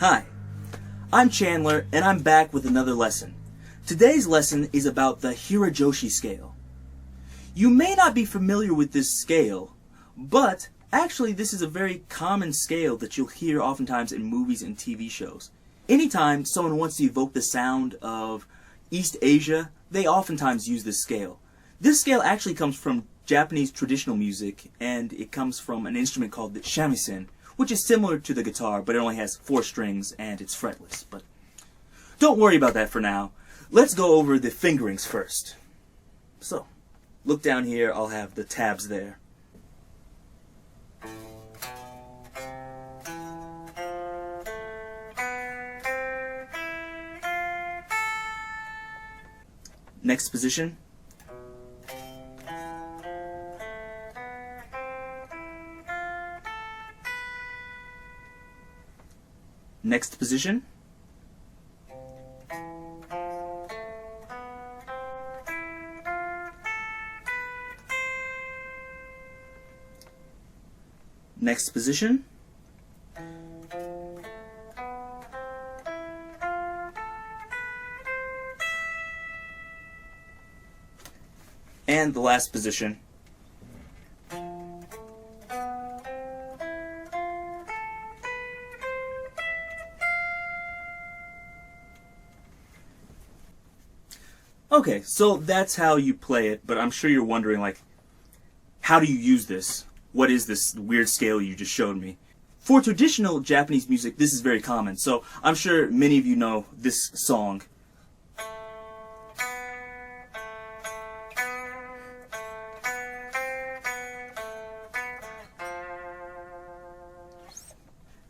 Hi, I'm Chandler, and I'm back with another lesson. Today's lesson is about the Hirajoshi scale. You may not be familiar with this scale, but actually this is a very common scale that you'll hear oftentimes in movies and TV shows. Anytime someone wants to evoke the sound of East Asia, they oftentimes use this scale. This scale actually comes from Japanese traditional music, and it comes from an instrument called the shamisen, which is similar to the guitar, but it only has 4 strings and it's fretless. But don't worry about that for now. Let's go over the fingerings first. So, look down here, I'll have the tabs there. Next position. Next position. Next position. And the last position. Okay, so that's how you play it, but I'm sure you're wondering, like, how do you use this? What is this weird scale you just showed me? For traditional Japanese music, this is very common, so I'm sure many of you know this song.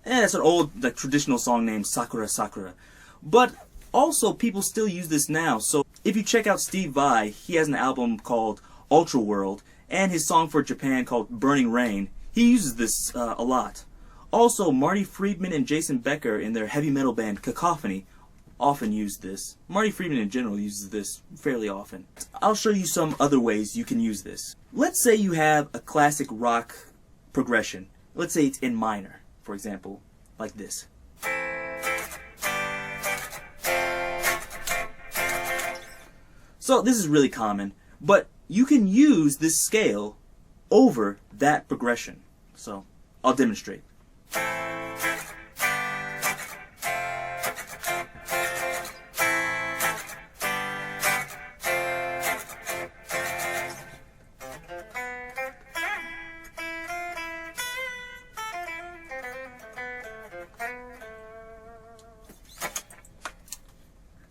And it's an old, like, traditional song named Sakura Sakura. But also, people still use this now, so if you check out Steve Vai, he has an album called Ultra World, and his song for Japan called Burning Rain, he uses this a lot. Also, Marty Friedman and Jason Becker in their heavy metal band Cacophony often use this. Marty Friedman in general uses this fairly often. I'll show you some other ways you can use this. Let's say you have a classic rock progression. Let's say it's in minor, for example, like this. So this is really common, but you can use this scale over that progression. So I'll demonstrate.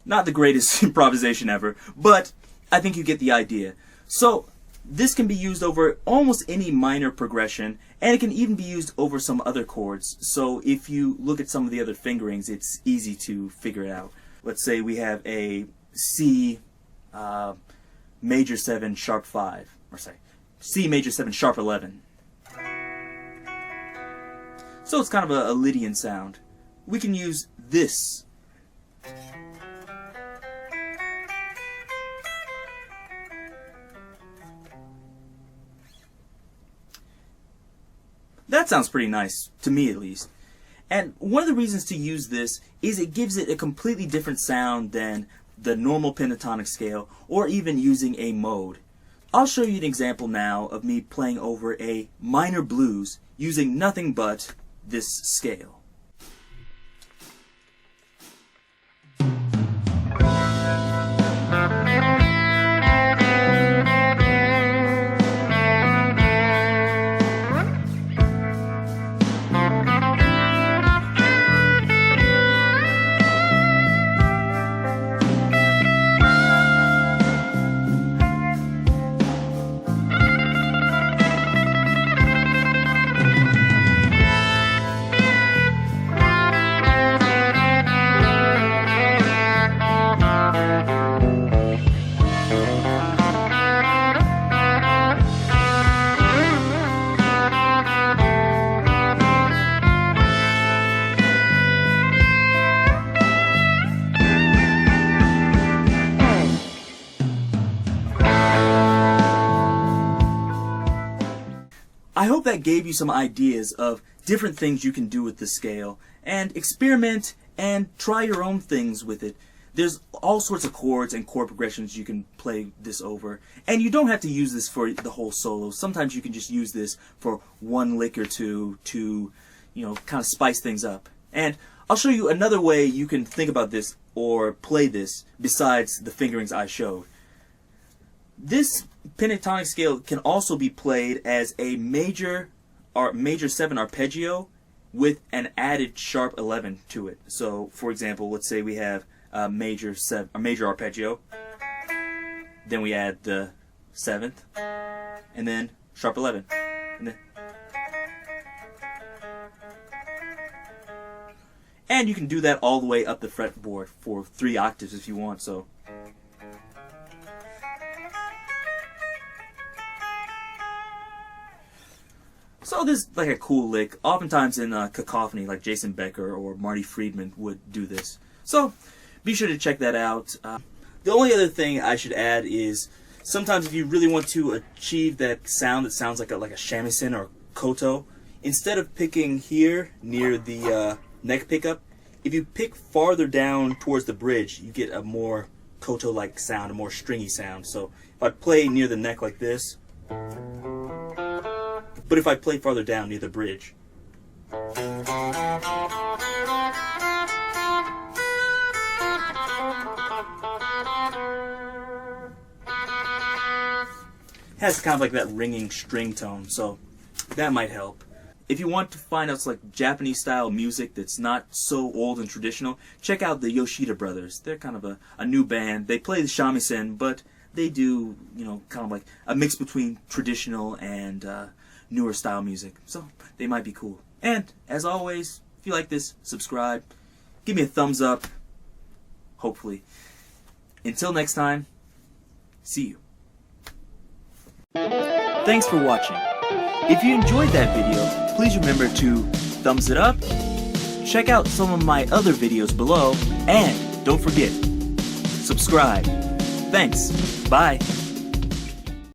Not the greatest improvisation ever, but I think you get the idea. So this can be used over almost any minor progression, and it can even be used over some other chords. So if you look at some of the other fingerings, it's easy to figure it out. Let's say we have a C major 7 sharp 5, or say C major 7 sharp 11. So it's kind of a Lydian sound. We can use this. That sounds pretty nice, to me at least. And one of the reasons to use this is it gives it a completely different sound than the normal pentatonic scale, or even using a mode. I'll show you an example now of me playing over a minor blues using nothing but this scale. I hope that gave you some ideas of different things you can do with the scale, and experiment and try your own things with it. There's all sorts of chords and chord progressions you can play this over, and you don't have to use this for the whole solo. Sometimes you can just use this for one lick or two to, kind of spice things up. And I'll show you another way you can think about this or play this besides the fingerings I showed. This pentatonic scale can also be played as a major 7 arpeggio with an added sharp 11 to it. So, for example, let's say we have a major arpeggio, then we add the 7th, and then sharp 11, and you can do that all the way up the fretboard for 3 octaves if you want. So this is like a cool lick. Oftentimes in Cacophony, like Jason Becker or Marty Friedman would do this. So be sure to check that out. The only other thing I should add is sometimes if you really want to achieve that sound that sounds like a shamisen or koto, instead of picking here near the neck pickup, if you pick farther down towards the bridge, you get a more koto-like sound, a more stringy sound. So if I play near the neck like this, but if I play farther down near the bridge, has kind of like that ringing string tone, so that might help. If you want to find out like Japanese style music that's not so old and traditional, check out the Yoshida brothers. They're kind of a new band. They play the shamisen, but they do, kind of like a mix between traditional and newer style music. So they might be cool. And as always, if you like this, subscribe. Give me a thumbs up. Hopefully. Until next time, see you. Thanks for watching. If you enjoyed that video, please remember to thumbs it up, check out some of my other videos below, and don't forget, subscribe. Thanks. Bye.